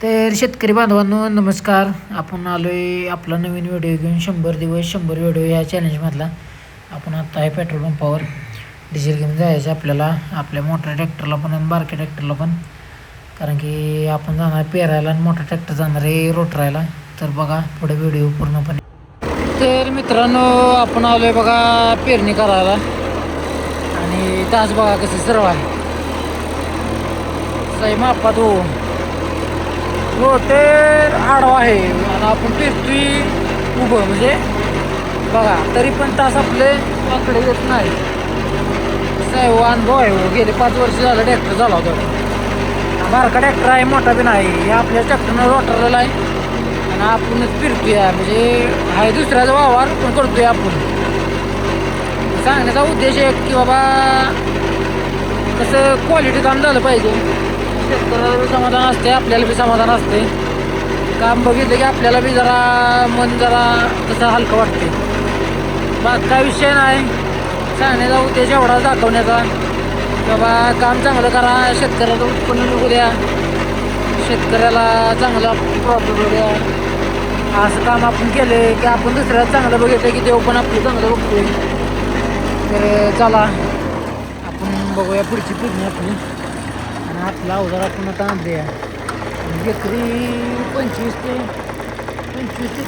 तर शेतकरी बांधवांनो नमस्कार. आपण आलो आहे आपला नवीन व्हिडिओ घेऊन 100 दिवस 100 व्हिडिओ या चॅलेंजमधला. आपण आत्ता आहे पेट्रोल पंपावर डिझेल घेऊन जायचं आपल्याला, आपल्या मोठ्या ट्रॅक्टरला पण आणि बारक्या ट्रॅक्टरला पण, कारण की आपण जाणार पेरायला आणि मोठा ट्रॅक्टर जाणार आहे रोटरायला. तर बघा पुढे व्हिडिओ पूर्णपणे. तर मित्रांनो आपण आलो आहे बघा पेरणी करायला आणि तास बघा कसं सरळ आहे सही मापात हो. रोटर आडवा आहे आणि आपण फिरतोय उभं, म्हणजे बघा तरी पण तास आपले वाकडे येत नाही. हो अनुभव आहे हो, गेले 5 वर्ष झालं ट्रॅक्टर झाला होता. बारका ट्रॅक्टर आहे, मोठा बी नाही. हे आपल्या ट्रॅक्टरनं रोटरला आहे आणि आपणच फिरतोय, म्हणजे आहे दुसऱ्याचा वावर पण करतोय आपण. सांगण्याचा उद्देश आहे की बाबा कसं क्वालिटी काम झालं पाहिजे. शेतकऱ्याला बी समाधान असते, आपल्याला बी समाधान असते. काम बघितलं की आपल्याला बी जरा मन जरा तसं हलकं वाटते. बाकी काय विषय नाही, सांगण्याचा उद्देश एवढा दाखवण्याचा की बाबा काम चांगलं करा, शेतकऱ्याचं उत्पन्न निघू द्या, शेतकऱ्याला चांगला प्रॉफिट होऊ द्या. असं काम आपण केले की आपण दुसऱ्याला चांगलं बघितलं की देव पण आपलं चांगलं बघतोय. तर चला आपण बघूया पुढची पिढी आपली. आणि आपला अवजार आपण आता आणले एकरी 25 ते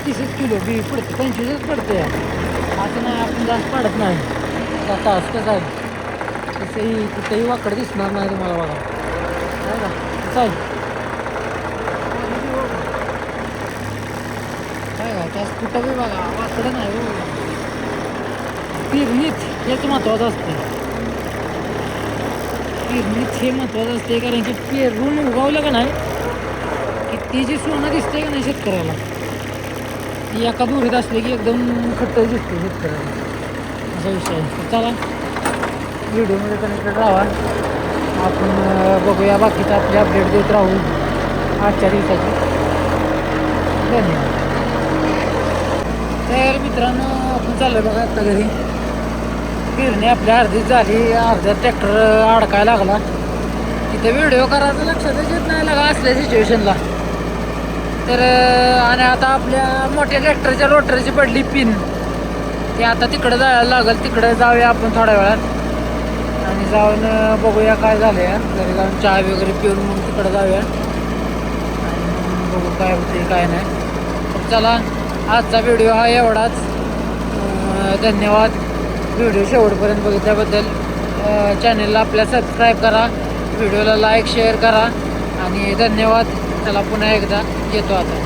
30 किलो बी पडते, 25च पडते. असं नाही आपण जास्त पाडत नाही. तास कसं आहे तसंही कुठेही वाकड दिसणार नाही तुम्हाला बघा, काय का कसं आहे काय का तास कुठं बी बघा वाकडं नाही हो. पेरणीच हेच महत्त्वाचं असतं, पेरणीच हे महत्त्वाचं असते. कारण की पेरून उगवलं का नाही की ती जी सोनं दिसते का नाही शेतकऱ्याला, ती एका दोरीत असले की एकदम खट्टच दिसते शेतकऱ्याला. असा विषय आहे. चला व्हिडिओमध्ये कनेक्टेड राहा, आपण बघूया बाकीचं आपले अपडेट देत राहू आजच्या दिवसाची. धन्यवाद. तर मित्रांनो आपण चाललो आहे बघा आत्ता घरी. पेरणी आपल्या अर्धीच झाली, अर्ध्या ट्रॅक्टर अडकायला लागला. तिथे व्हिडिओ करायचं लक्षातच येत नाही लागा असल्या सिच्युएशनला. तर आणि आता आपल्या मोठ्या ट्रॅक्टरच्या रोटरची पडली पिन, ती आता तिकडं जायला लागेल. तिकडं जाऊया आपण थोड्या वेळात आणि जाऊन बघूया काय झालं आहे. घरी जाऊन चहा वगैरे पिऊन मग तिकडं जाऊया आणि बघू काय होते काय नाही. तर चला आजचा व्हिडिओ हा एवढाच. धन्यवाद व्हिडिओ शेवटपर्यंत बघितल्याबद्दल. चॅनलला आपल्या सबस्क्राईब करा, व्हिडिओला लाईक शेअर करा आणि धन्यवाद. चला पुन्हा एकदा येतो आता.